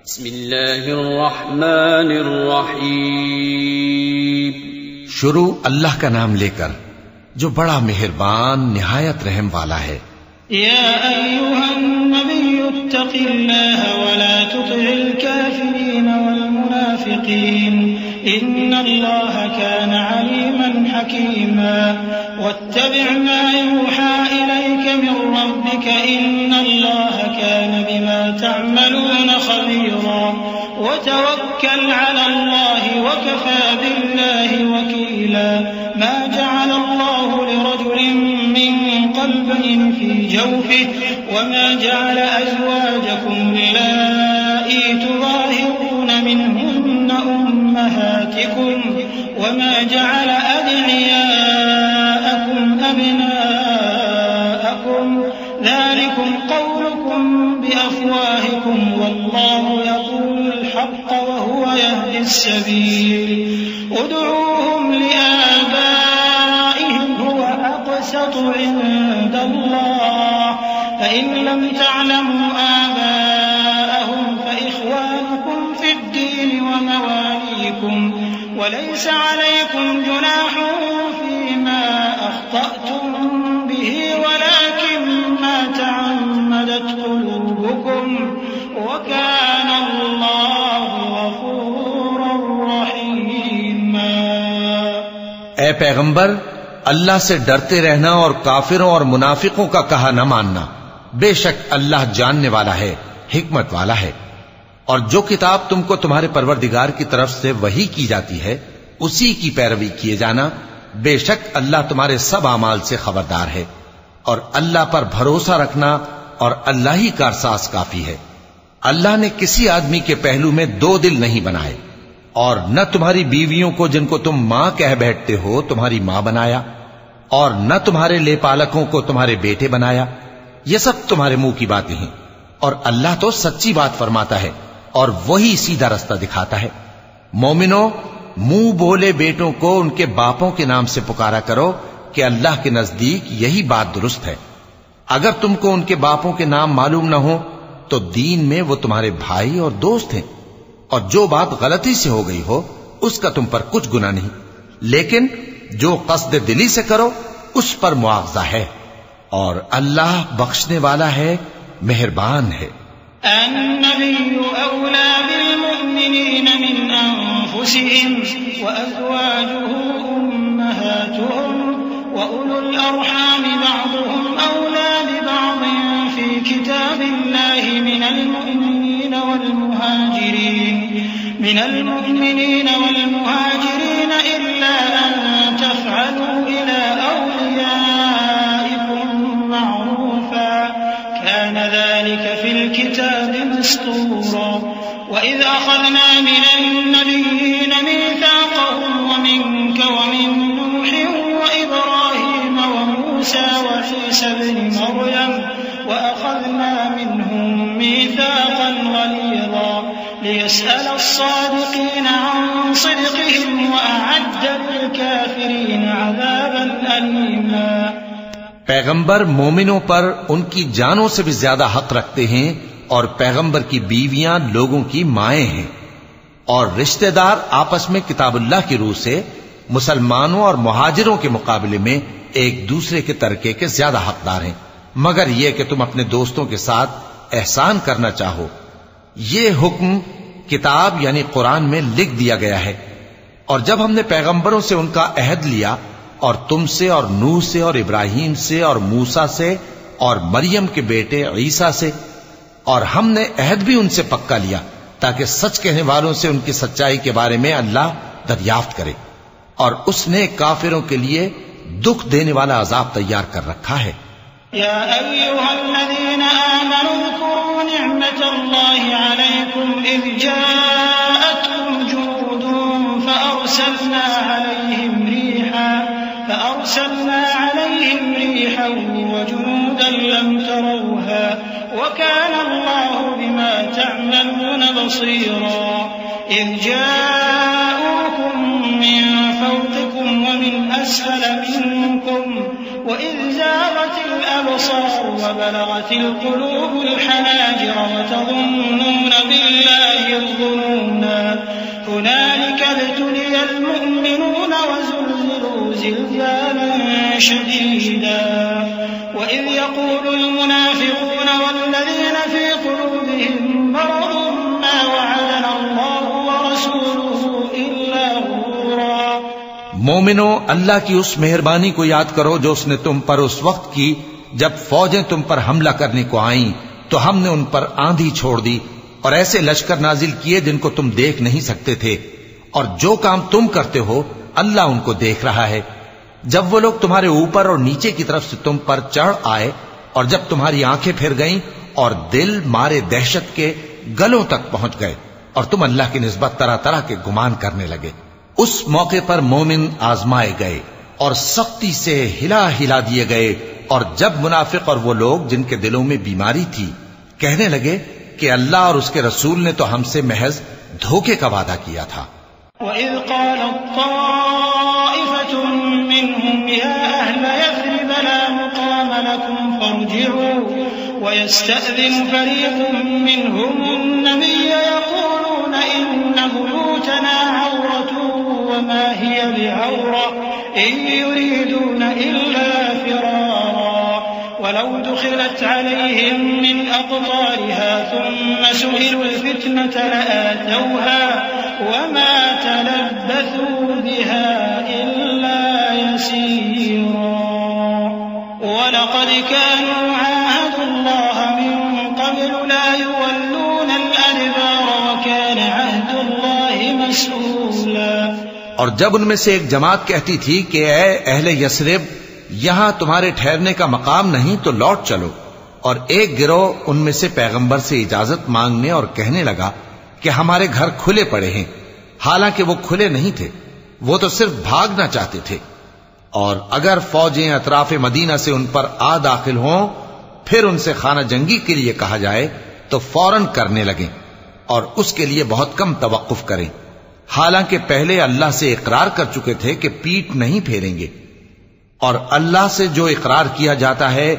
بسم اللہ الرحمن الرحیم. شروع اللہ کا نام لے کر جو بڑا مہربان نہایت رحم والا ہے. یا ایھا النبی اتق اللہ ولا تطع الکافرین والمنافقین ان اللہ کان علیما حکیما واتبع ما یوحى الیک من ربک ان اللہ کان بما تعملون خبیرا وتوکل علی اللہ وکفى باللہ وکیلا ما جعل اللہ لرجل من قلبين في جوفه وما جعل أزواجكم اللائي تظاهرون منهن أمهاتكم وما جعل أدعياءكم أبناءكم ذلكم قولكم بأفواهكم والله يقول الحق وهو يهدي السبيل ادعوهم لآبائهم هو أقسط عند الله فإن لم تعلموا آباءهم فإخوانكم في الدين ومواليكم وليس عليكم جناح فيما أخطأتم به ولكن ما تعمدت قلوبكم وكان الله غفورا رحيما. اے پیغمبر، اللہ سے ڈرتے رہنا اور کافروں اور منافقوں کا کہا نہ ماننا. بے شک اللہ جاننے والا ہے، حکمت والا ہے. اور جو کتاب تم کو تمہارے پروردگار کی طرف سے وحی کی جاتی ہے اسی کی پیروی کیے جانا. بے شک اللہ تمہارے سب اعمال سے خبردار ہے. اور اللہ پر بھروسہ رکھنا اور اللہ ہی کارساز کافی ہے. اللہ نے کسی آدمی کے پہلو میں دو دل نہیں بنائے اور نہ تمہاری بیویوں کو جن کو تم ماں کہہ بیٹھتے ہو تمہاری ماں بنایا اور نہ تمہارے لے پالکوں کو تمہارے بیٹے بنایا. یہ سب تمہارے منہ کی باتیں ہیں اور اللہ تو سچی بات فرماتا ہے اور وہی سیدھا رستہ دکھاتا ہے. مومنو، منہ بولے بیٹوں کو ان کے باپوں کے نام سے پکارا کرو کہ اللہ کے نزدیک یہی بات درست ہے. اگر تم کو ان کے باپوں کے نام معلوم نہ ہو تو دین میں وہ تمہارے بھائی اور دوست ہیں. اور جو بات غلطی سے ہو گئی ہو اس کا تم پر کچھ گناہ نہیں، لیکن جو قصد دلی سے کرو اس پر مواخذہ ہے. اور اللہ بخشنے والا ہے، مہربان ہے. النبي أولى بالمؤمنين من أنفسهم وأزواجه أمهاتهم وأولو الأرحام بعضهم أولى ببعض في كتاب الله من المؤمنين والمهاجرين إلا أن تفعلوا إلى أوليائكم معروفا كان ذلك في الكتاب مسطورا. وإذ أخذنا من النبيين ميثاقهم ومنك ومن نوح وإبراهيم وموسى وعيسى ابن مريم وأخذنا منهم ميثاقا غليظا ليسأل الصادقين عن صدقهم وأعد للكافرين عذابا أليما. پیغمبر مومنوں پر ان کی جانوں سے بھی زیادہ حق رکھتے ہیں اور پیغمبر کی بیویاں لوگوں کی مائیں ہیں. اور رشتہ دار آپس میں کتاب اللہ کی روح سے مسلمانوں اور مہاجروں کے مقابلے میں ایک دوسرے کے ترکے کے زیادہ حقدار ہیں، مگر یہ کہ تم اپنے دوستوں کے ساتھ احسان کرنا چاہو. یہ حکم کتاب یعنی قرآن میں لکھ دیا گیا ہے. اور جب ہم نے پیغمبروں سے ان کا عہد لیا اور تم سے اور نوح سے اور ابراہیم سے اور موسیٰ سے اور مریم کے بیٹے عیسیٰ سے، اور ہم نے عہد بھی ان سے پکا لیا تاکہ سچ کہنے والوں سے ان کی سچائی کے بارے میں اللہ دریافت کرے. اور اس نے کافروں کے لیے دکھ دینے والا عذاب تیار کر رکھا ہے. يا أيها الذين آمنوا اذكروا نعمة الله عليكم إذ جاءتكم جنود فأرسلنا عليهم ريحا وجنودا لم تروها وكان الله بما تعملون بصيرا. إذ جاءوكم من فوقكم ومن أسفل منكم وإذ زاغت الأبصار وبلغت القلوب الحناجر وتظنون بالله طغيانا شديدا وإذ يقول المنافقون والذين في قلوبهم مرض ما وعدنا الله ورسوله إلا غرورا۔ مومنو، اللہ کی اس مہربانی کو یاد کرو جو اس نے تم پر اس وقت کی جب فوجیں تم پر حملہ کرنے کو آئیں تو ہم نے ان پر آندھی چھوڑ دی اور ایسے لشکر نازل کیے جن کو تم دیکھ نہیں سکتے تھے، اور جو کام تم کرتے ہو اللہ ان کو دیکھ رہا ہے۔ جب وہ لوگ تمہارے اوپر اور نیچے کی طرف سے تم پر چڑھ آئے اور جب تمہاری آنکھیں پھر گئیں اور دل مارے دہشت کے گلوں تک پہنچ گئے اور تم اللہ کی نسبت طرح طرح کے گمان کرنے لگے، اس موقع پر مومن آزمائے گئے اور سختی سے ہلا ہلا دیے گئے، اور جب منافق اور وہ لوگ جن کے دلوں میں بیماری تھی کہنے لگے کہ اللہ اور اس کے رسول نے تو ہم سے محض دھوکے کا وعدہ کیا تھا۔ وَإِذْ قَالَتْ طَائِفَةٌ مِّنْهُمْ يَا أَهْلَ يَثْرِبَ لَا مُقَامَ لَكُمْ فَارْجِعُوا وَيَسْتَأْذِنُ فَرِيقٌ مِّنْهُمُ النَّبِيَّ يَقُولُونَ إِنَّ بُيُوتَنَا عَوْرَةٌ وَمَا هِيَ بِعَوْرَةٍ إِن يُرِيدُونَ إِلَّا فِرَارًا وَلَوْ دُخِلَتْ عَلَيْهِم مِّنْ أَقْطَارِهَا ثُمَّ سُئِلُوا الْفِتْنَةَ لَآتَوْهَا وَمَا تَلَبَّثُوا بِهَا إِلَّا يَسِيرًا وَلَقَدْ كَانُوا عَاهَدُوا اللَّهَ مِن قَبْلُ لَا يُوَلُّونَ الْأَدْبَارَ وَكَانَ عَهْدُ اللَّهِ مَسْئُولًا۔ اور جب ان میں سے ایک جماعت کہتی تھی کہ اے اہل یثرب، یہاں تمہارے ٹھہرنے کا مقام نہیں تو لوٹ چلو، اور ایک گروہ ان میں سے پیغمبر سے اجازت مانگنے اور کہنے لگا کہ ہمارے گھر کھلے پڑے ہیں، حالانکہ وہ کھلے نہیں تھے، وہ تو صرف بھاگنا چاہتے تھے، اور اگر فوجیں اطراف مدینہ سے ان پر آ داخل ہوں پھر ان سے خانہ جنگی کے لیے کہا جائے تو فوراً کرنے لگیں اور اس کے لیے بہت کم توقف کریں، حالانکہ پہلے اللہ سے اقرار کر چکے تھے کہ پیٹ نہیں پھیریں گے، اور اللہ سے جو اقرار کیا جاتا ہے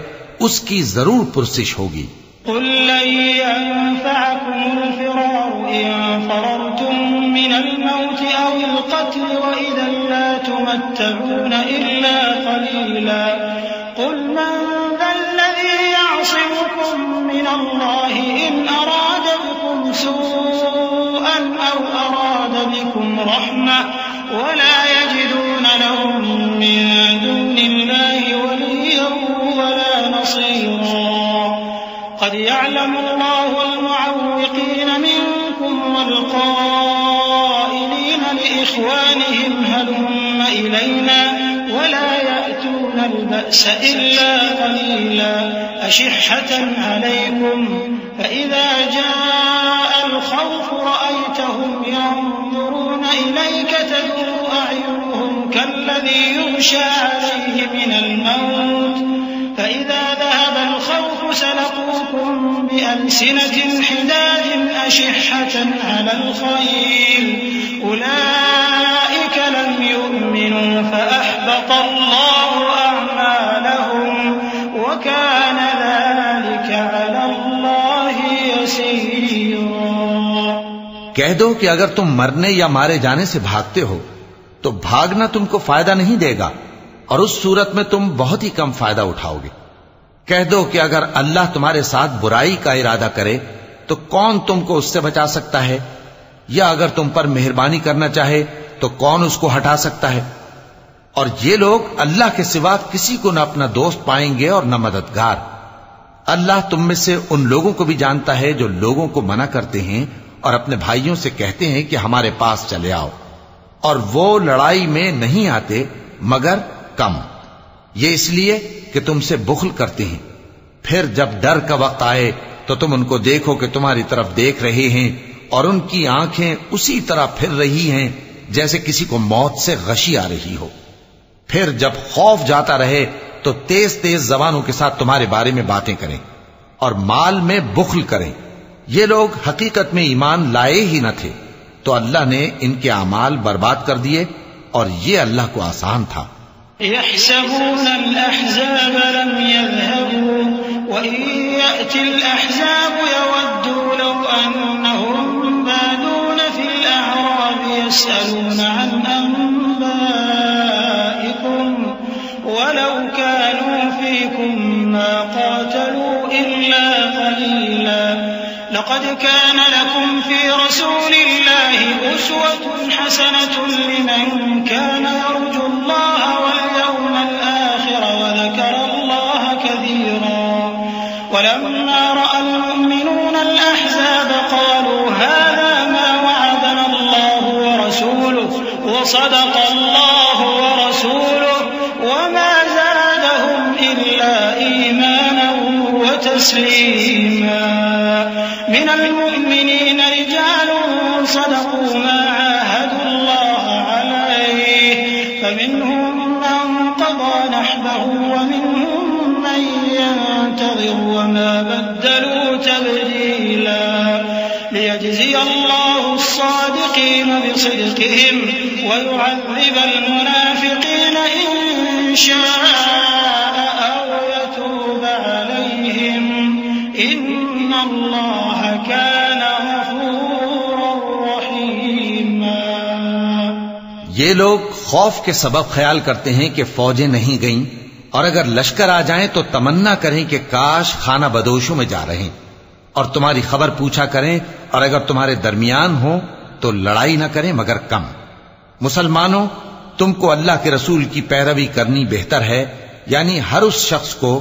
اس کی ضرور پرسش ہوگی۔ قل لن ينفعكم الفرار إن فررتم من الموت أو القتل وإذا لا تمتعون إلا قليلا قل من ذا الذي يعصمكم من الله إن أراد بكم سوءا أو أراد بكم رحمة ولا يجدون لهم من دون الله وليا ولا نصيرا قد يعلم الله المعوقين منكم والقائلين لإخوانهم هلم إلينا ولا يأتون البأس إلا قليلا أشحة عليكم فإذا جاء الخوف رأيتهم ينظرون إليك تدور أعينهم كالذي يغشى عليه من الموت فإذا ذهب الخوف سلقوكم بألسنة حداد أشحة على الخير أولئك لم يؤمنوا فأحبط الله أعمالهم وكان ذلك على الله يسيرا۔ کہہ دو کہ اگر تم مرنے یا مارے جانے سے بھاگتے ہو تو بھاگنا تم کو فائدہ نہیں دے گا، اور اس صورت میں تم بہت ہی کم فائدہ اٹھاؤ گے۔ کہہ دو کہ اگر اللہ تمہارے ساتھ برائی کا ارادہ کرے تو کون تم کو اس سے بچا سکتا ہے، یا اگر تم پر مہربانی کرنا چاہے تو کون اس کو ہٹا سکتا ہے؟ اور یہ لوگ اللہ کے سوا کسی کو نہ اپنا دوست پائیں گے اور نہ مددگار۔ اللہ تم میں سے ان لوگوں کو بھی جانتا ہے جو لوگوں کو منع کرتے ہیں اور اپنے بھائیوں سے کہتے ہیں کہ ہمارے پاس چلے آؤ، اور وہ لڑائی میں نہیں آتے مگر کم، یہ اس لیے کہ تم سے بخل کرتے ہیں۔ پھر جب ڈر کا وقت آئے تو تم ان کو دیکھو کہ تمہاری طرف دیکھ رہے ہیں اور ان کی آنکھیں اسی طرح پھر رہی ہیں جیسے کسی کو موت سے غشی آ رہی ہو۔ پھر جب خوف جاتا رہے تو تیز تیز زبانوں کے ساتھ تمہارے بارے میں باتیں کریں اور مال میں بخل کریں۔ یہ لوگ حقیقت میں ایمان لائے ہی نہ تھے، تو اللہ نے ان کے اعمال برباد کر دیے، اور یہ اللہ کو آسان تھا۔ يحسبون الأحزاب لم يذهبوا وإن يأتي الأحزاب يودوا لو أنهم بادون في الأعراب يسألون عن أنبائكم ولو كانوا فيكم ما قاتلوا إلا قليلا لقد كان لكم في رسول الله أسوة حسنة لمن كان يرجو الله واليوم الآخر وذكر الله كثيرا ولما رأى المؤمنون الأحزاب قالوا هذا ما وعدنا الله ورسوله وصدق الله ورسوله وما زادهم إلا إيمانا وتسليما من المؤمنين رجال صدقوا ما عاهدوا الله عليه فمنهم من قضى نحبه ومنهم من ينتظر وما بدلوا تبديلا ليجزي الله الصادقين بصدقهم ويعذب المنافقين إن شاء أو يتوب عليهم إن الله كان غفورا رحيما. یہ لوگ خوف کے سبب خیال کرتے ہیں کہ فوجیں نہیں گئیں، اور اگر لشکر آ جائیں تو تمنا کریں کہ کاش خانہ بدوشوں میں جا رہے، اور تمہاری خبر پوچھا کریں، اور اگر تمہارے درمیان ہو تو لڑائی نہ کریں مگر کم. مسلمانوں، تم کو اللہ کے رسول کی پیروی کرنی بہتر ہے، یعنی ہر اس شخص کو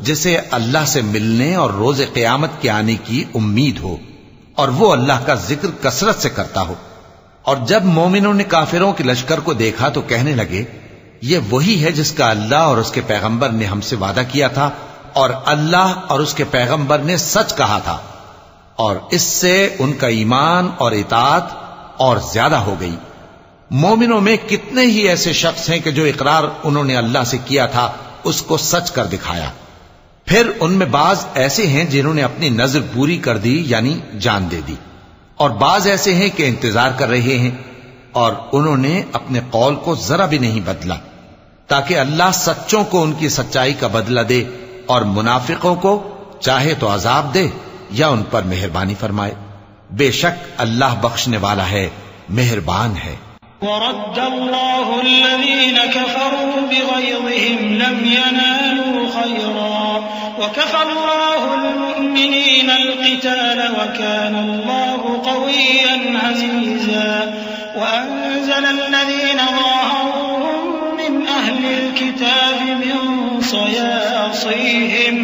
جسے اللہ سے ملنے اور روز قیامت کے آنے کی امید ہو، اور وہ اللہ کا ذکر کثرت سے کرتا ہو. اور جب مومنوں نے کافروں کے لشکر کو دیکھا تو کہنے لگے، یہ وہی ہے جس کا اللہ اور اس کے پیغمبر نے ہم سے وعدہ کیا تھا، اور اللہ اور اس کے پیغمبر نے سچ کہا تھا، اور اس سے ان کا ایمان اور اطاعت اور زیادہ ہو گئی. مومنوں میں کتنے ہی ایسے شخص ہیں کہ جو اقرار انہوں نے اللہ سے کیا تھا اس کو سچ کر دکھایا. پھر ان میں بعض ایسے ہیں جنہوں نے اپنی نظر پوری کر دی، یعنی جان دے دی، اور بعض ایسے ہیں کہ انتظار کر رہے ہیں، اور انہوں نے اپنے قول کو ذرا بھی نہیں بدلا، تاکہ اللہ سچوں کو ان کی سچائی کا بدلہ دے اور منافقوں کو چاہے تو عذاب دے یا ان پر مہربانی فرمائے. بے شک اللہ بخشنے والا ہے، مہربان ہے. ورد الله الذين كفروا بغيظهم لم ينالوا خيرا وكفى الله المؤمنين القتال وكان الله قويا عزيزا وأنزل الذين ظاهروهم من أهل الكتاب من صياصيهم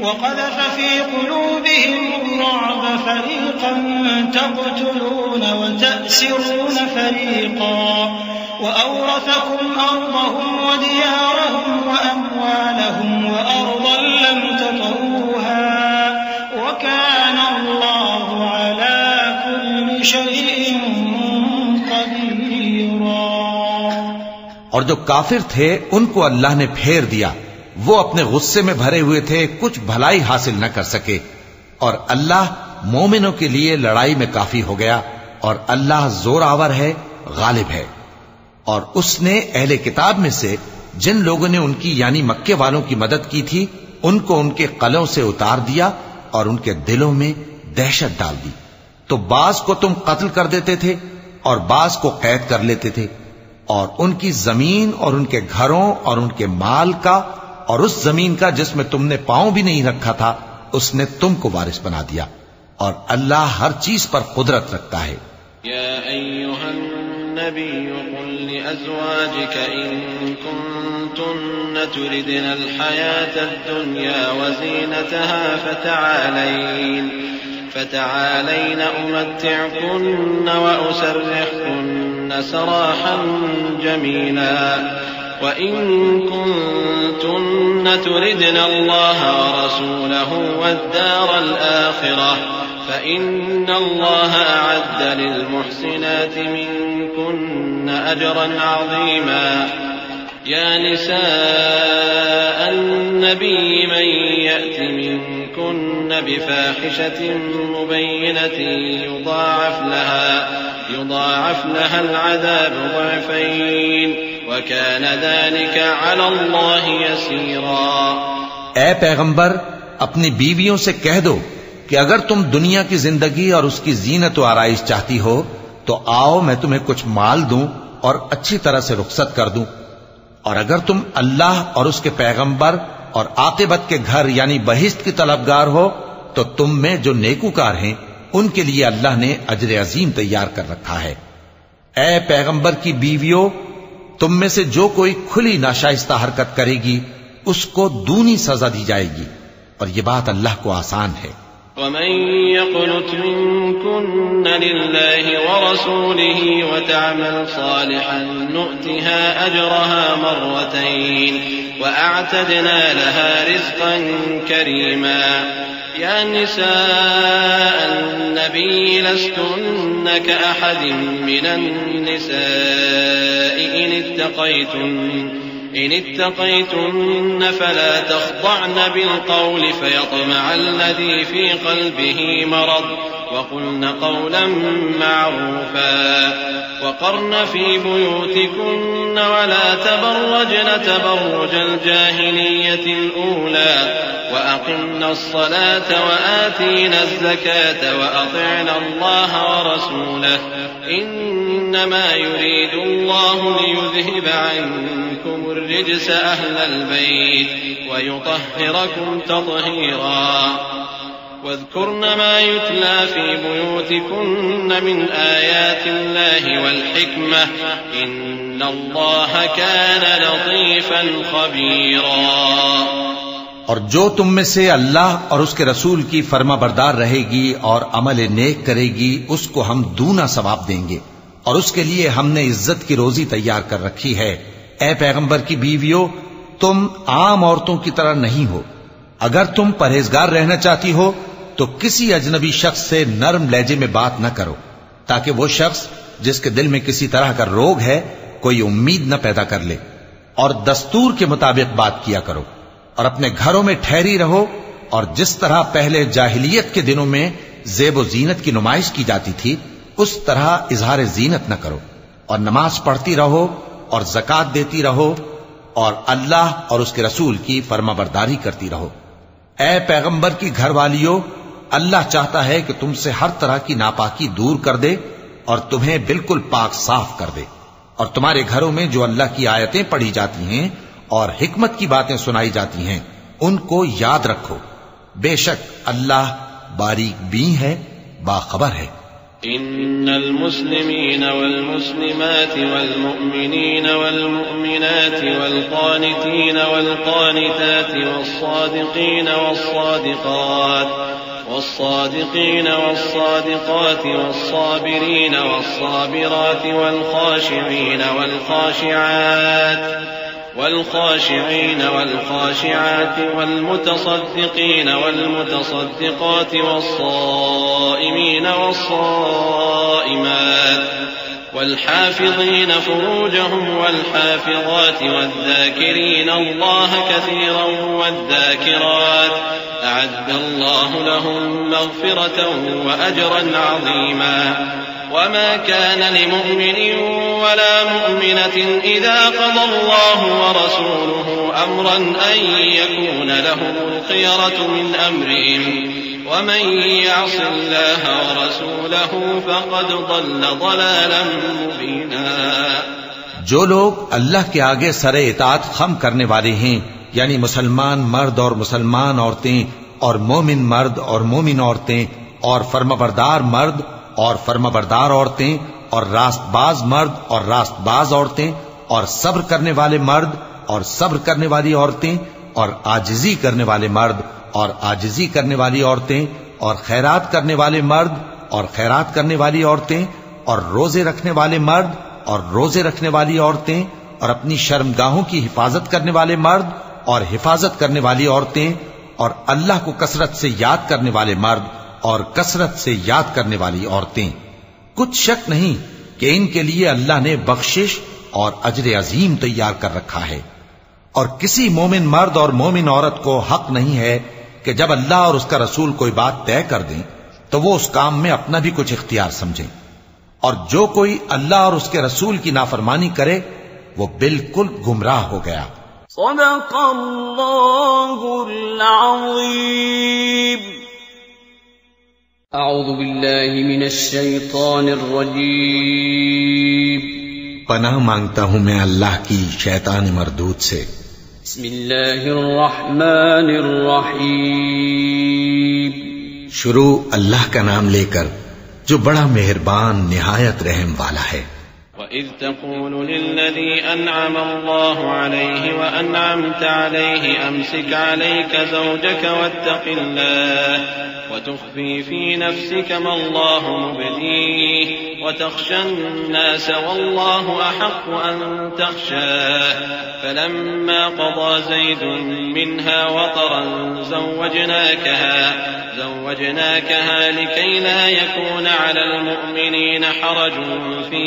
وقذف في قلوبهم الرعب فريقا تقتلون وتأسرون فريقا وأورثكم أرضهم وديارهم وأموالهم وأرضا لم تطئوها وكان الله على كل شيء قديرا. اور جو کافر تھے ان کو اللہ نے پھیر دیا، وہ اپنے غصے میں بھرے ہوئے تھے، کچھ بھلائی حاصل نہ کر سکے، اور اللہ مومنوں کے لیے لڑائی میں کافی ہو گیا، اور اللہ زور آور ہے، غالب ہے. اور اس نے اہل کتاب میں سے جن لوگوں نے ان کی یعنی مکے والوں کی مدد کی تھی ان کو ان کے قلعوں سے اتار دیا اور ان کے دلوں میں دہشت ڈال دی. تو بعض کو تم قتل کر دیتے تھے اور بعض کو قید کر لیتے تھے، اور ان کی زمین اور ان کے گھروں اور ان کے مال کا اور اس زمین کا جس میں تم نے پاؤں بھی نہیں رکھا تھا اس نے تم کو وارث بنا دیا، اور اللہ ہر چیز پر قدرت رکھتا ہے. یا ایھا النبی قل لأزواجك إن كنتن تردن الحياة الدنيا وزينتها فتعالين أمتعكن وأسرحكن سراحا جميلا وإن كنتن تردن الله ورسوله والدار الآخرة فإن الله أعد للمحسنات منكن أجرا عظيما. يا نساء النبي من يأت منكن بفاحشة مبينة يضاعف لها العذاب ضعفين وكان ذلك على الله يسيرا. اے پیغمبر، اپنی بیویوں سے کہہ دو کہ اگر تم دنیا کی زندگی اور اس کی زینت و آرائش چاہتی ہو تو آؤ میں تمہیں کچھ مال دوں اور اچھی طرح سے رخصت کر دوں، اور اگر تم اللہ اور اس کے پیغمبر اور عاقبت کے گھر یعنی بہشت کی طلبگار ہو تو تم میں جو نیکوکار ہیں ان کے لیے اللہ نے اجر عظیم تیار کر رکھا ہے۔ اے پیغمبر کی بیویوں، تم میں سے جو کوئی کھلی ناشائستہ حرکت کرے گی اس کو دونی سزا دی جائے گی، اور یہ بات اللہ کو آسان ہے۔ ومن يقنت منكن لله ورسوله وتعمل صالحا نؤتها أجرها مرتين وأعتدنا لها رزقا كريما يا نساء النبي لستن كأحد من النساء إن اتقيتن فلا تخضعن بالقول فيطمع الذي في قلبه مرض وقلن قولا معروفا وقرن في بيوتكن ولا تبرجن تبرج الجاهلية الأولى وأقمن الصلاة وآتينا الزكاة وأطعن الله ورسوله إنما يريد الله ليذهب عنكم الرجس أهل البيت ويطهركم تطهيرا واذكرن ما يتلى في بيوتكن من آيات الله والحكمة إن الله كان لطيفا خبيرا۔ اور جو تم میں سے اللہ اور اس کے رسول کی فرما بردار رہے گی اور عمل نیک کرے گی اس کو ہم دونا ثواب دیں گے، اور اس کے لیے ہم نے عزت کی روزی تیار کر رکھی ہے۔ اے پیغمبر کی بیویوں، تم عام عورتوں کی طرح نہیں ہو۔ اگر تم پرہیزگار رہنا چاہتی ہو تو کسی اجنبی شخص سے نرم لہجے میں بات نہ کرو، تاکہ وہ شخص جس کے دل میں کسی طرح کا روگ ہے کوئی امید نہ پیدا کر لے، اور دستور کے مطابق بات کیا کرو، اور اپنے گھروں میں ٹھہری رہو، اور جس طرح پہلے جاہلیت کے دنوں میں زیب و زینت کی نمائش کی جاتی تھی اس طرح اظہار زینت نہ کرو، اور نماز پڑھتی رہو اور زکوٰۃ دیتی رہو، اور اللہ اور اس کے رسول کی فرما برداری کرتی رہو۔ اے پیغمبر کی گھر والیوں، اللہ چاہتا ہے کہ تم سے ہر طرح کی ناپاکی دور کر دے اور تمہیں بالکل پاک صاف کر دے، اور تمہارے گھروں میں جو اللہ کی آیتیں پڑھی جاتی ہیں اور حکمت کی باتیں سنائی جاتی ہیں ان کو یاد رکھو، بے شک اللہ باریک بین ہے، باخبر ہے۔ إن المسلمين والمسلمات والمؤمنين والمؤمنات والقانتين والقانتات والصادقين والصادقات والصابرين والصابرات والخاشعين والخاشعات والمتصدقين والمتصدقات والصائمين والصائمات والحافظين فروجهم والحافظات والذاكرين الله كثيرا والذاكرات أعد الله لهم مغفرة وأجرا عظيما وما كان لمؤمن ولا مؤمنة إذا قضى الله ورسوله أمرا أن يكون لهم الخيرة من أمرهم ومن يعص الله ورسوله فقد ضل ضلالا مبينا۔ جو لوگ اللہ کے آگے سر اطاعت خم کرنے والے ہیں، یعنی مسلمان مرد اور مسلمان عورتیں اور مومن مرد اور مومن عورتیں اور فرمانبردار مرد اور فرمانبردار عورتیں اور راست باز مرد اور راست باز عورتیں اور صبر کرنے والے مرد اور صبر کرنے والی عورتیں اور عاجزی کرنے والے مرد اور عاجزی کرنے والی عورتیں اور خیرات کرنے والے مرد اور خیرات کرنے والی عورتیں اور روزے رکھنے والے مرد اور روزے رکھنے والی عورتیں اور اپنی شرمگاہوں کی حفاظت کرنے والے مرد اور حفاظت کرنے والی عورتیں اور اللہ کو کثرت سے یاد کرنے والے مرد اور کثرت سے یاد کرنے والی عورتیں۔ کچھ شک نہیں کہ ان کے لیے اللہ نے بخشش اور اجر عظیم تیار کر رکھا ہے۔ اور کسی مومن مرد اور مومن عورت کو حق نہیں ہے کہ جب اللہ اور اس کا رسول کوئی بات طے کر دیں تو وہ اس کام میں اپنا بھی کچھ اختیار سمجھیں، اور جو کوئی اللہ اور اس کے رسول کی نافرمانی کرے وہ بالکل گمراہ ہو گیا۔ صدق اللہ العظیم۔ اعوذ باللہ من الشیطان الرجیم۔ پناہ مانگتا ہوں میں اللہ کی شیطان مردود سے۔ بسم اللہ الرحمن الرحیم۔ شروع اللہ کا نام لے کر جو بڑا مہربان نہایت رحم والا ہے۔ وَإِذْ تَقُولُ لِلَّذِي أَنْعَمَ اللَّهُ عَلَيْهِ وَأَنْعَمْتَ عَلَيْهِ أَمْسِكْ عَلَيْكَ زَوْجَكَ وَاتَّقِ اللَّهَ وَتُخْفِي فِي نَفْسِكَ مَا اللَّهُ مُبْدِيهِ وَتَخْشَى النَّاسَ وَاللَّهُ أَحَقُّ أَن تَخْشَاهُ فَلَمَّا قَضَى زَيْدٌ مِّنْهَا وَطَرًا زَوَّجْنَاكَهَا لِكَيْ لَا يَكُونَ عَلَى الْمُؤْمِنِينَ حَرَجٌ في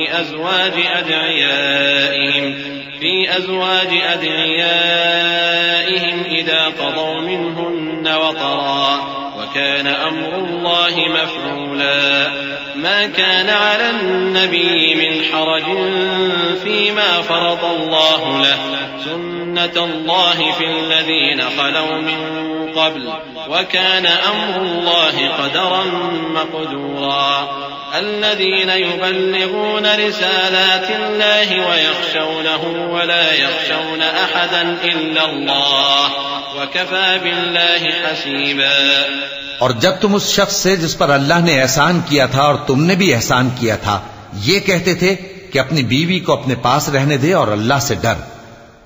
أزواج أدعيائهم إذا قضوا منهن وطرا وكان أمر الله مفعولا ما كان على النبي من حرج فيما فرض الله له سنة الله في الذين خلوا من قبل وكان أمر الله قدرا مقدورا الذين يبلغون رسالات الله ويخشونه ولا يخشون أحدا إلا الله وكفى بالله حسيبا۔ اور جب تم اس شخص سے جس پر اللہ نے احسان کیا تھا اور تم نے بھی احسان کیا تھا یہ کہتے تھے کہ اپنی بیوی کو اپنے پاس رہنے دے اور اللہ سے ڈر،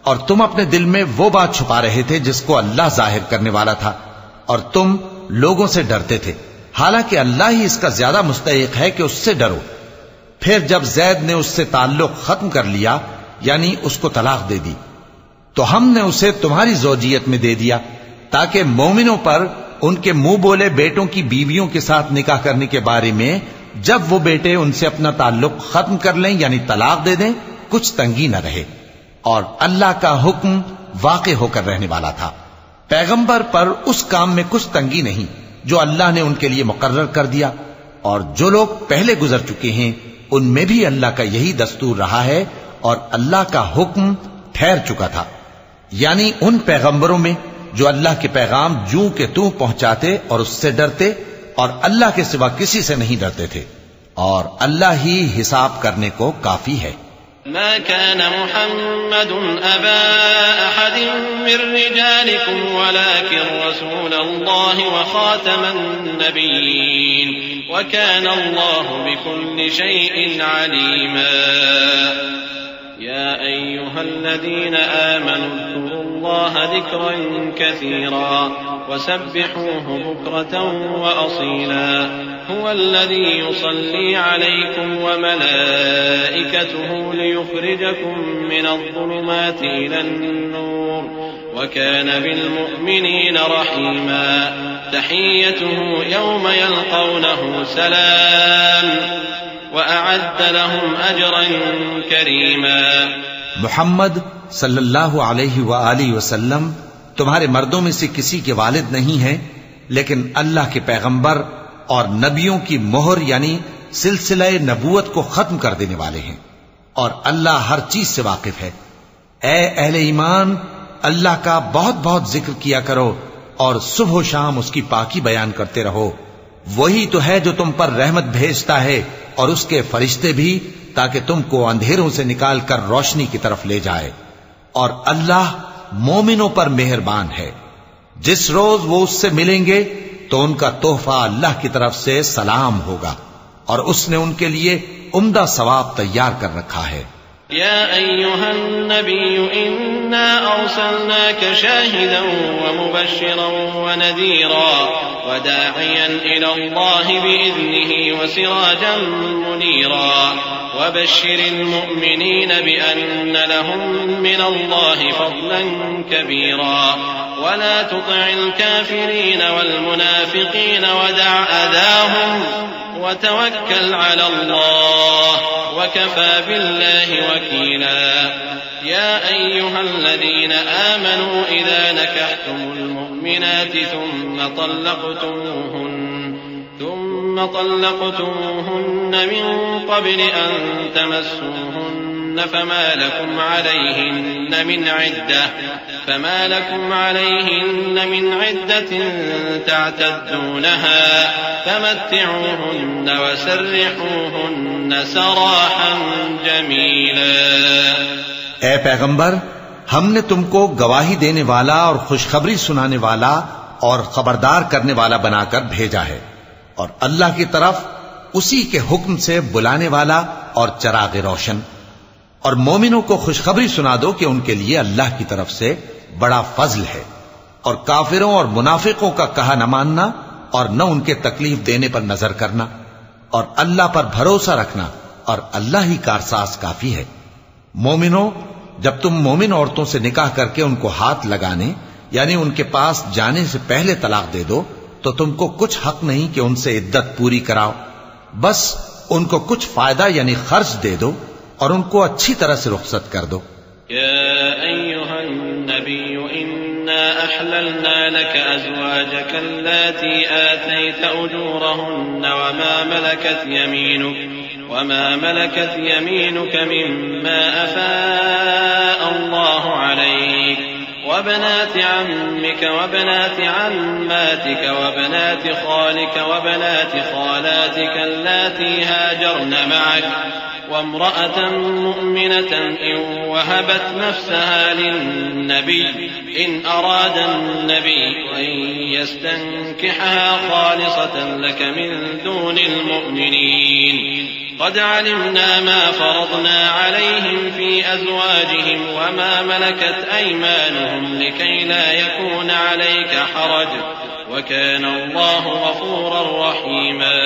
اور تم اپنے دل میں وہ بات چھپا رہے تھے جس کو اللہ ظاہر کرنے والا تھا، اور تم لوگوں سے ڈرتے تھے، حالانکہ اللہ ہی اس کا زیادہ مستحق ہے کہ اس سے ڈرو۔ پھر جب زید نے اس سے تعلق ختم کر لیا یعنی اس کو طلاق دے دی تو ہم نے اسے تمہاری زوجیت میں دے دیا تاکہ مومنوں پر ان کے منہ بولے بیٹوں کی بیویوں کے ساتھ نکاح کرنے کے بارے میں جب وہ بیٹے ان سے اپنا تعلق ختم کر لیں یعنی طلاق دے دیں کچھ تنگی نہ رہے، اور اللہ کا حکم واقع ہو کر رہنے والا تھا۔ پیغمبر پر اس کام میں کچھ تنگی نہیں جو اللہ نے ان کے لیے مقرر کر دیا، اور جو لوگ پہلے گزر چکے ہیں ان میں بھی اللہ کا یہی دستور رہا ہے، اور اللہ کا حکم ٹھہر چکا تھا، یعنی ان پیغمبروں میں جو اللہ کے پیغام جوں کہ توں پہنچاتے اور اس سے ڈرتے اور اللہ کے سوا کسی سے نہیں ڈرتے تھے، اور اللہ ہی حساب کرنے کو کافی ہے۔ ما كان محمد أبا أحد من رجالكم ولكن رسول الله وخاتم النبيين وكان الله بكل شيء عليما يا أيها الذين آمنوا اذكروا الله ذكرا كثيرا وسبحوه بكرة وأصيلا هو الذي يصلي عليكم وملائكته ليخرجكم من الظلمات إلى النور وكان بالمؤمنين رحيما تحيته يوم يلقونه سلام وأعد لهم أجرا كريما۔ محمد صلی اللہ علیہ وآلہ وسلم تمہارے مردوں میں سے کسی کے والد نہیں ہیں، لیکن اللہ کے پیغمبر اور نبیوں کی مہر یعنی سلسلہ نبوت کو ختم کر دینے والے ہیں، اور اللہ ہر چیز سے واقف ہے۔ اے اہل ایمان، اللہ کا بہت بہت ذکر کیا کرو اور صبح و شام اس کی پاکی بیان کرتے رہو، وہی تو ہے جو تم پر رحمت بھیجتا ہے اور اس کے فرشتے بھی، تاکہ تم کو اندھیروں سے نکال کر روشنی کی طرف لے جائے، اور اللہ مومنوں پر مہربان ہے۔ جس روز وہ اس سے ملیں گے تو ان کا تحفہ اللہ کی طرف سے سلام ہوگا، اور اس نے ان کے لیے عمدہ ثواب تیار کر رکھا ہے۔ يا أيها النبي إنا أرسلناك شاهدا ومبشرا ونذيرا وداعيا إلى الله بإذنه وسراجا منيرا وبشر المؤمنين بأن لهم من الله فضلا كبيرا ولا تطع الكافرين والمنافقين ودع أذاهم وتوكل على الله وكفى بالله وكيلا يا أيها الذين آمنوا إذا نكحتم المؤمنات ثم طلقتموهن من قبل أن تمسوهن فما لكم عليهن من عدة فما لكم عليهن من عدة تعتدونها فمتعوهن وسرحوهن سراحا جميلا۔ اے پیغمبر، ہم نے تم کو گواہی دینے والا اور خوشخبری سنانے والا اور خبردار کرنے والا بنا کر بھیجا ہے، اور اللہ کی طرف اسی کے حکم سے بلانے والا اور چراغ روشن۔ اور مومنوں کو خوشخبری سنا دو کہ ان کے لیے اللہ کی طرف سے بڑا فضل ہے، اور کافروں اور منافقوں کا کہا نہ ماننا اور نہ ان کے تکلیف دینے پر نظر کرنا، اور اللہ پر بھروسہ رکھنا، اور اللہ ہی کارساز کافی ہے۔ مومنوں، جب تم مومن عورتوں سے نکاح کر کے ان کو ہاتھ لگانے یعنی ان کے پاس جانے سے پہلے طلاق دے دو تو تم کو کچھ حق نہیں کہ ان سے عدت پوری کراؤ، بس ان کو کچھ فائدہ یعنی خرچ دے دو اور ان کو اچھی طرح سے رخصت کر دو۔ يا أيها النبي إنا أحللنا لك أزواجك اللاتي آتيت أجورهن وما ملكت يمينك مما أفاء الله عليك وبنات عمك وبنات عماتك وبنات خالك وبنات خالاتك اللاتي هاجرن معك وامرأة مؤمنة إن وهبت نفسها للنبي إن أراد النبي أن يستنكحها خالصة لك من دون المؤمنين قد علمنا ما فرضنا عليهم في أزواجهم وما ملكت أيمانهم لكي لا يكون عليك حرج وكان الله غفورا رحيما۔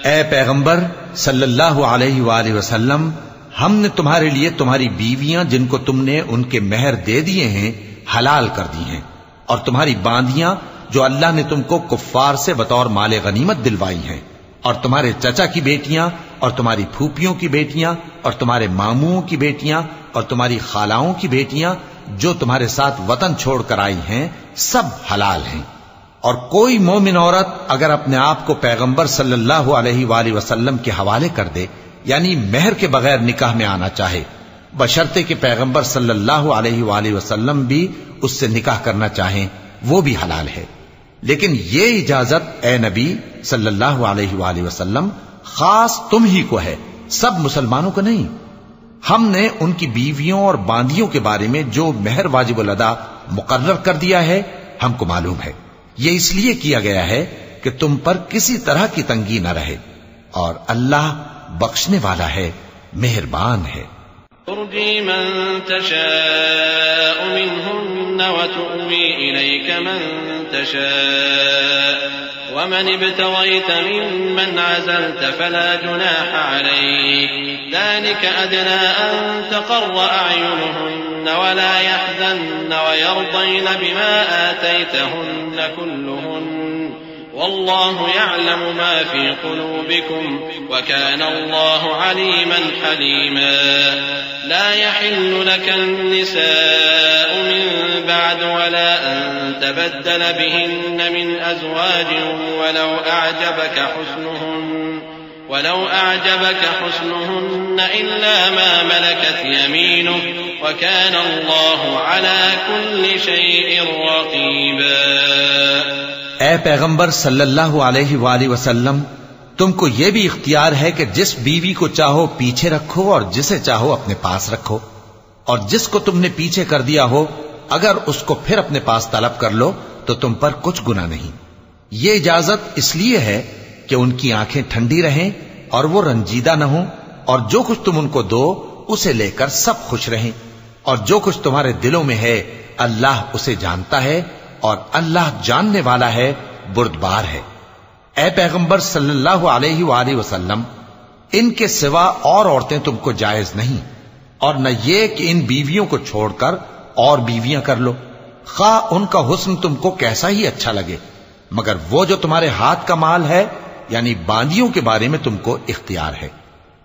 اے پیغمبر صلی اللہ علیہ وآلہ وسلم، ہم نے تمہارے لیے تمہاری بیویاں جن کو تم نے ان کے مہر دے دیے ہیں حلال کر دی ہیں، اور تمہاری باندیاں جو اللہ نے تم کو کفار سے بطور مال غنیمت دلوائی ہیں، اور تمہارے چچا کی بیٹیاں اور تمہاری پھوپھیوں کی بیٹیاں اور تمہارے ماموں کی بیٹیاں اور تمہاری خالاؤں کی بیٹیاں جو تمہارے ساتھ وطن چھوڑ کر آئی ہیں، سب حلال ہیں۔ اور کوئی مومن عورت اگر اپنے آپ کو پیغمبر صلی اللہ علیہ وآلہ وسلم کے حوالے کر دے یعنی مہر کے بغیر نکاح میں آنا چاہے، بشرطے کہ پیغمبر صلی اللہ علیہ وآلہ وسلم بھی اس سے نکاح کرنا چاہیں، وہ بھی حلال ہے۔ لیکن یہ اجازت اے نبی صلی اللہ علیہ وآلہ وسلم خاص تم ہی کو ہے، سب مسلمانوں کو نہیں۔ ہم نے ان کی بیویوں اور باندیوں کے بارے میں جو مہر واجب الادا مقرر کر دیا ہے ہم کو معلوم ہے، یہ اس لیے کیا گیا ہے کہ تم پر کسی طرح کی تنگی نہ رہے، اور اللہ بخشنے والا ہے، مہربان ہے۔ ترجي من تشاء منهن وتؤوي إليك من تشاء ومن ابتغيت ممن عزلت فلا جناح عليك ذلك أدنى أن تقر أعينهن ولا يحزن ويرضين بما آتيتهن كلهن والله يعلم ما في قلوبكم وكان الله عليما حليما۔ لا يحل لك النساء من بعد ولا أن تبدل بهن من أزواج ولو أعجبك حسنهن إلا ما ملكت يمينك وكان الله على كل شيء رقيبا۔ اے پیغمبر صلی اللہ علیہ وآلہ وسلم، تم کو یہ بھی اختیار ہے کہ جس بیوی کو چاہو پیچھے رکھو اور جسے چاہو اپنے پاس رکھو، اور جس کو تم نے پیچھے کر دیا ہو اگر اس کو پھر اپنے پاس طلب کر لو تو تم پر کچھ گناہ نہیں۔ یہ اجازت اس لیے ہے کہ ان کی آنکھیں ٹھنڈی رہیں اور وہ رنجیدہ نہ ہوں، اور جو کچھ تم ان کو دو اسے لے کر سب خوش رہیں، اور جو کچھ تمہارے دلوں میں ہے اللہ اسے جانتا ہے، اور اللہ جاننے والا ہے، بردبار ہے۔ اے پیغمبر صلی اللہ علیہ وآلہ وسلم، ان کے سوا اور عورتیں تم کو جائز نہیں، اور نہ یہ کہ ان بیویوں کو چھوڑ کر اور بیویاں کر لو، خواہ ان کا حسن تم کو کیسا ہی اچھا لگے، مگر وہ جو تمہارے ہاتھ کا مال ہے یعنی باندیوں کے بارے میں تم کو اختیار ہے،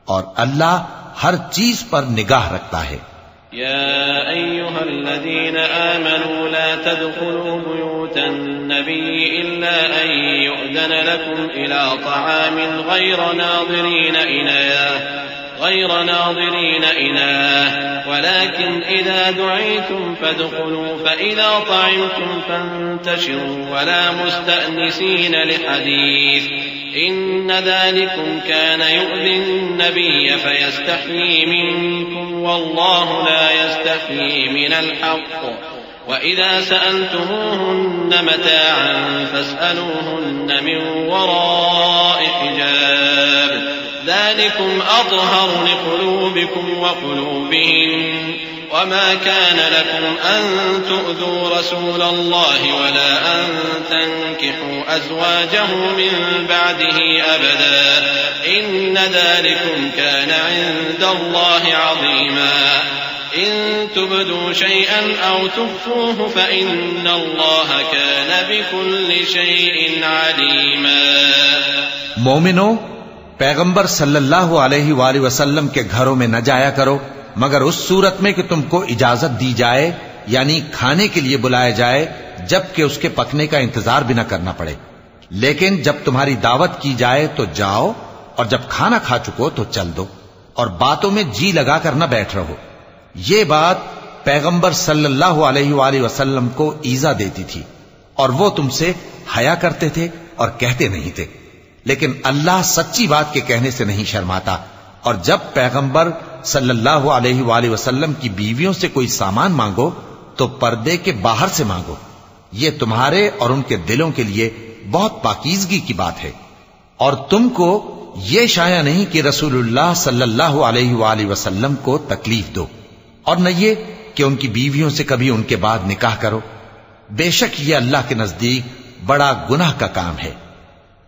اور اللہ ہر چیز پر نگاہ رکھتا ہے۔ يا أيها الذين آمنوا لا تدخلوا بيوت النبي إلا أن يؤذن لكم إلى طعام غير ناظرين إناه غير ناظرين إناه ولكن إذا دعيتم فادخلوا فإذا طعمتم فانتشروا ولا مستأنسين لحديث إن ذلكم كان يؤذي النبي فيستحيي منكم والله لا يستحيي من الحق وإذا سألتموهن متاعا فاسألوهن من وراء حجاب ذلكم أطهر لقلوبكم وقلوبهم وما كان لكم أن تؤذوا رسول الله ولا أن تنكحوا أزواجه من بعده أبدا إن ذلكم كان عند الله عظيما إن تبدوا شيئا أو تخفوه فإن الله كان بكل شيء عليما. مومنو، پیغمبر صلی اللہ علیہ وآلہ وسلم کے گھروں میں نہ جایا کرو مگر اس صورت میں کہ تم کو اجازت دی جائے، یعنی کھانے کے لیے بلایا جائے جبکہ اس کے پکنے کا انتظار بھی نہ کرنا پڑے. لیکن جب تمہاری دعوت کی جائے تو جاؤ، اور جب کھانا کھا چکو تو چل دو، اور باتوں میں جی لگا کر نہ بیٹھ رہو. یہ بات پیغمبر صلی اللہ علیہ وآلہ وسلم کو ایذا دیتی تھی، اور وہ تم سے حیا کرتے تھے اور کہتے نہیں تھے. لیکن اللہ سچی بات کے کہنے سے نہیں شرماتا، اور جب پیغمبر صلی اللہ علیہ وآلہ وسلم کی بیویوں سے کوئی سامان مانگو تو پردے کے باہر سے مانگو. یہ تمہارے اور ان کے دلوں کے لیے بہت پاکیزگی کی بات ہے. اور تم کو یہ شایع نہیں کہ رسول اللہ صلی اللہ علیہ وآلہ وسلم کو تکلیف دو، اور نہ یہ کہ ان کی بیویوں سے کبھی ان کے بعد نکاح کرو. بے شک یہ اللہ کے نزدیک بڑا گناہ کا کام ہے.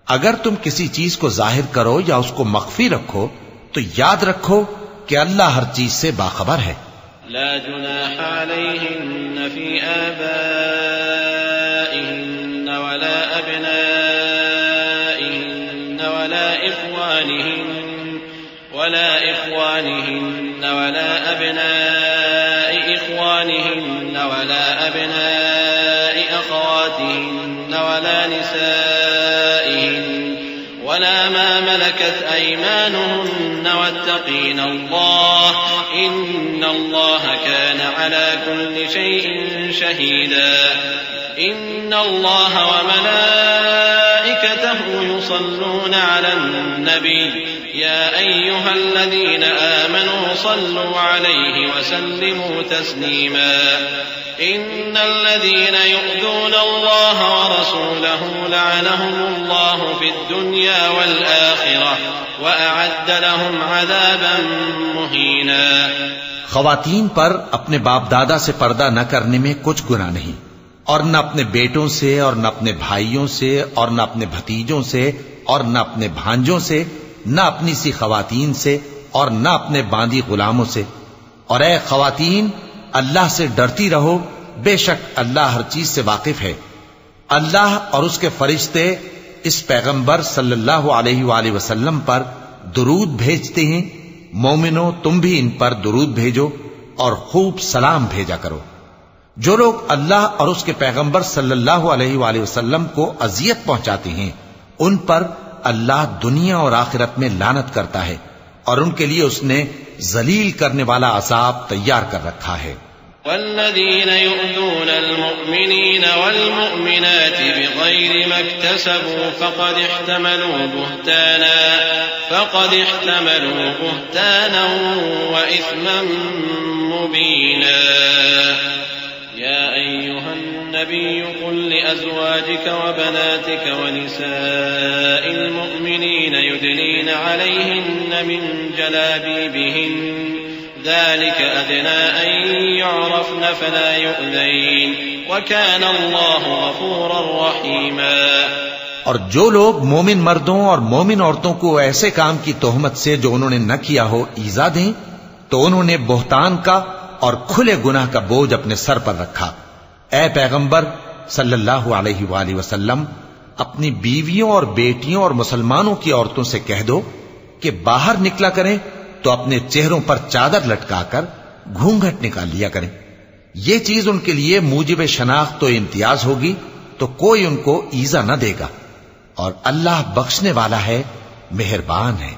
اگر تم کسی چیز کو ظاہر کرو یا اس کو مخفی رکھو تو یاد رکھو کہ اللہ ہر چیز سے باخبر ہے. لا جناح عليهن في آبائهن ولا أبنائهن ولا إخوانهن ولا أبناء إخوانهن ولا أبناء أخواتهن ولا نسائهن ولا ما ملكت أيمانهن واتقين الله إن الله كان على كل شيء شهيدا. إن الله وملائكته يصلون على النبي يا أيها الذين آمنوا صلوا عليه وسلموا تسليما. إن الذين يؤذون الله ورسوله لعنهم الله في الدنيا والآخرة وأعد لهم عذابا مهينا. خواتین پر اپنے باپ دادا سے پردہ نہ کرنے میں کچھ گناہ نہیں، اور نہ اپنے بیٹوں سے اور نہ اپنے بھائیوں سے اور نہ اپنے بھتیجوں سے اور نہ اپنے بھانجوں سے، نہ اپنی سی خواتین سے اور نہ اپنے باندی غلاموں سے. اور اے خواتین، اللہ سے ڈرتی رہو، بے شک اللہ ہر چیز سے واقف ہے. اللہ اور اس کے فرشتے اس پیغمبر صلی اللہ علیہ وآلہ وسلم پر درود بھیجتے ہیں. مومنو، تم بھی ان پر درود بھیجو اور خوب سلام بھیجا کرو. جو لوگ اللہ اور اس کے پیغمبر صلی اللہ علیہ وآلہ وسلم کو اذیت پہنچاتے ہیں ان پر اللہ دنیا اور آخرت میں لعنت کرتا ہے، اور ان کے لیے اس نے ذلیل کرنے والا عذاب تیار کر رکھا ہے. والذين يؤذون المؤمنين والمؤمنات بغير ما اكتسبوا فقد احتملوا بهتانا وإثما مبينا. يا أيها النبي قل لأزواجك وبناتك ونساء المؤمنين يدنين عليهن من جلابيبهن ذلك أدنى أن يعرفن فلا يؤذين وكان الله غفورا رحيما. اور جو لوگ مومن مردوں اور مومن عورتوں کو ایسے کام کی تہمت سے جو انہوں نے نہ کیا ہو ایذا دیں تو انہوں نے بہتان کا اور کھلے گناہ کا بوجھ اپنے سر پر رکھا. اے پیغمبر صلی اللہ علیہ وآلہ وسلم، اپنی بیویوں اور بیٹیوں اور مسلمانوں کی عورتوں سے کہہ دو کہ باہر نکلا کریں تو اپنے چہروں پر چادر لٹکا کر گھونگھٹ نکال لیا کریں. یہ چیز ان کے لیے موجب شناخت و امتیاز ہوگی تو کوئی ان کو ایذا نہ دے گا، اور اللہ بخشنے والا ہے، مہربان ہے.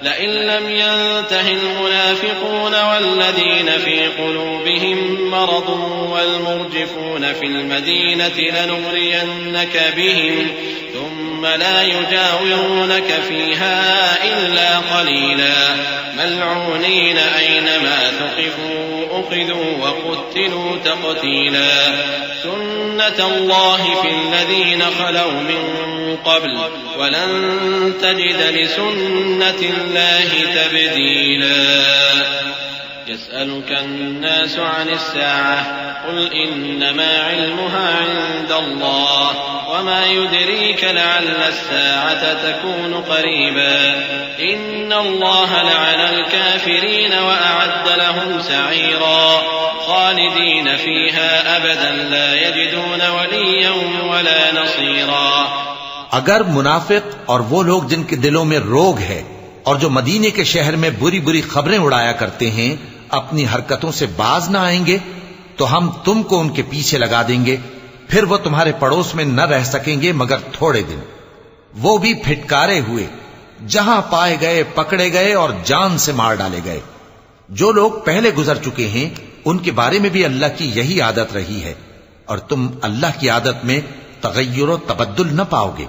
لئن لم ينته المنافقون والذين في قلوبهم مرض والمرجفون في المدينة لنغرينك بهم ثم لا يجاورونك فيها إلا قليلا ملعونين أينما ثقفوا أخذوا وقتلوا تقتيلا سنة الله في الذين خلوا من قبل ولن تجد لسنة الله تبديلا يسألك الناس عن الساعة قل إنما علمها عند الله وما يدريك لعل الساعة تكون قريبا إن الله لعن الكافرين وأعد لهم سعيرا خالدين فيها أبدا لا يجدون وليا ولا نصيرا. اگر منافق اور وہ لوگ جن کے دلوں میں روگ ہے اور جو مدینے کے شہر میں بری بری خبریں اڑایا کرتے ہیں اپنی حرکتوں سے باز نہ آئیں گے تو ہم تم کو ان کے پیچھے لگا دیں گے پھر وہ تمہارے پڑوس میں نہ رہ سکیں گے مگر تھوڑے دن وہ بھی پھٹکارے ہوئے جہاں پائے گئے پکڑے گئے اور جان سے مار ڈالے گئے. جو لوگ پہلے گزر چکے ہیں ان کے بارے میں بھی اللہ کی یہی عادت رہی ہے اور تم اللہ کی عادت میں تغیر و تبدل نہ پاؤ گے.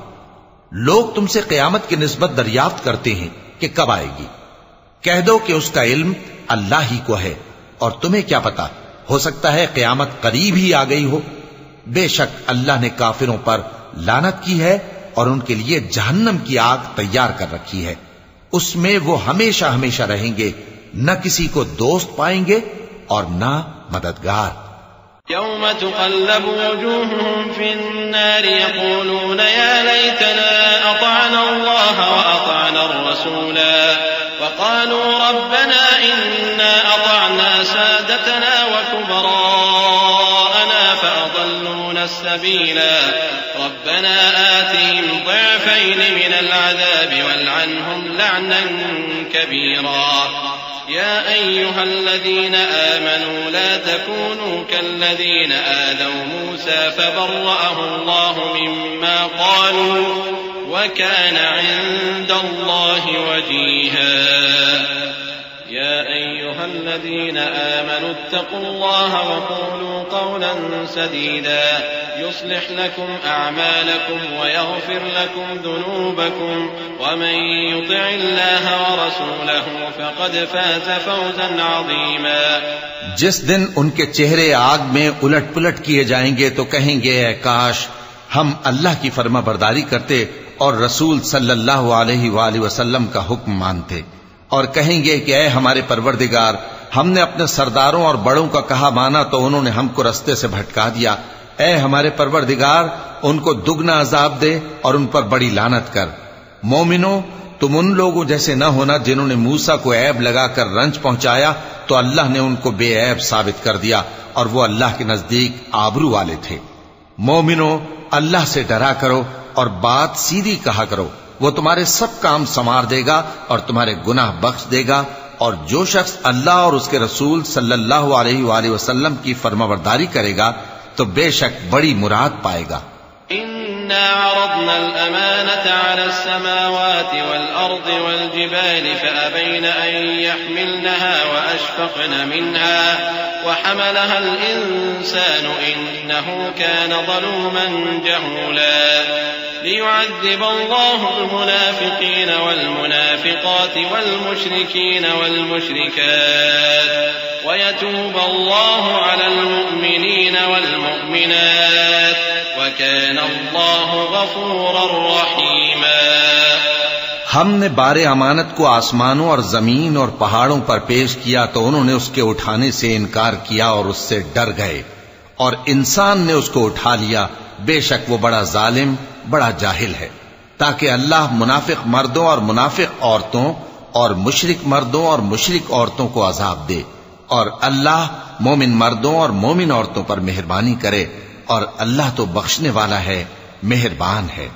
لوگ تم سے قیامت کی نسبت دریافت کرتے ہیں کہ کب آئے گی. کہہ دو کہ اس کا علم اللہ ہی کو ہے اور تمہیں کیا پتا ہو سکتا ہے قیامت قریب ہی آ گئی ہو. بے شک اللہ نے کافروں پر لعنت کی ہے اور ان کے لیے جہنم کی آگ تیار کر رکھی ہے. اس میں وہ ہمیشہ ہمیشہ رہیں گے نہ کسی کو دوست پائیں گے اور نہ مددگار. يوم تقلب وجوههم في النار يقولون يا ليتنا أطعنا الله وأطعنا الرسولا وقالوا ربنا إنا أطعنا سادتنا وكبراءنا فأضلونا السبيلا ربنا آتهم ضعفين من العذاب والعنهم لعنا كبيرا. يا أيها الذين آمنوا لا تكونوا كالذين آذوا موسى فبرأه الله مما قالوا وكان عند الله وجيها. يا أيها الذين آمنوا اتقوا الله وقولوا قولا سديدا يصلح لكم أعمالكم ويغفر لكم ذنوبكم ومن يطع الله ورسوله فقد فاز فوزا عظيما. جس دن ان کے چہرے آگ میں الٹ پلٹ کیے جائیں گے تو کہیں گے اے کاش ہم اللہ کی فرما برداری کرتے اور رسول صلی اللہ علیہ وآلہ وسلم کا حکم مانتے. اور کہیں گے کہ اے ہمارے پروردگار ہم نے اپنے سرداروں اور بڑوں کا کہا مانا تو انہوں نے ہم کو رستے سے بھٹکا دیا. اے ہمارے پروردگار ان کو دگنا عذاب دے اور ان پر بڑی لعنت کر. مومنوں تم ان لوگوں جیسے نہ ہونا جنہوں نے موسیٰ کو عیب لگا کر رنج پہنچایا تو اللہ نے ان کو بے عیب ثابت کر دیا اور وہ اللہ کے نزدیک آبرو والے تھے. مومنوں اللہ سے ڈرا کرو اور بات سیدھی کہا کرو وہ تمہارے سب کام سنوار دے گا اور تمہارے گناہ بخش دے گا. اور جو شخص اللہ اور اس کے رسول صلی اللہ علیہ وآلہ وسلم کی فرمانبرداری کرے گا تو بے شک بڑی مراد پائے گا. إنا عرضنا الأمانة على السماوات والأرض والجبال فأبين أن يحملنها وأشفقن منها وحملها الإنسان إنه كان ظلوما جهولا. ليعذب الله المنافقين والمنافقات والمشركين والمشركات ويتوب الله على المؤمنين والمؤمنات وكان الله غفورا رحيما. ہم نے بار امانت کو آسمانوں اور زمین اور پہاڑوں پر پیش کیا تو انہوں نے اس کے اٹھانے سے انکار کیا اور اس سے ڈر گئے اور انسان نے اس کو اٹھا لیا. بے شک وہ بڑا ظالم بڑا جاہل ہے. تاکہ اللہ منافق مردوں اور منافق عورتوں اور مشرک مردوں اور مشرک عورتوں کو عذاب دے اور اللہ مومن مردوں اور مومن عورتوں پر مہربانی کرے اور اللہ تو بخشنے والا ہے مہربان ہے.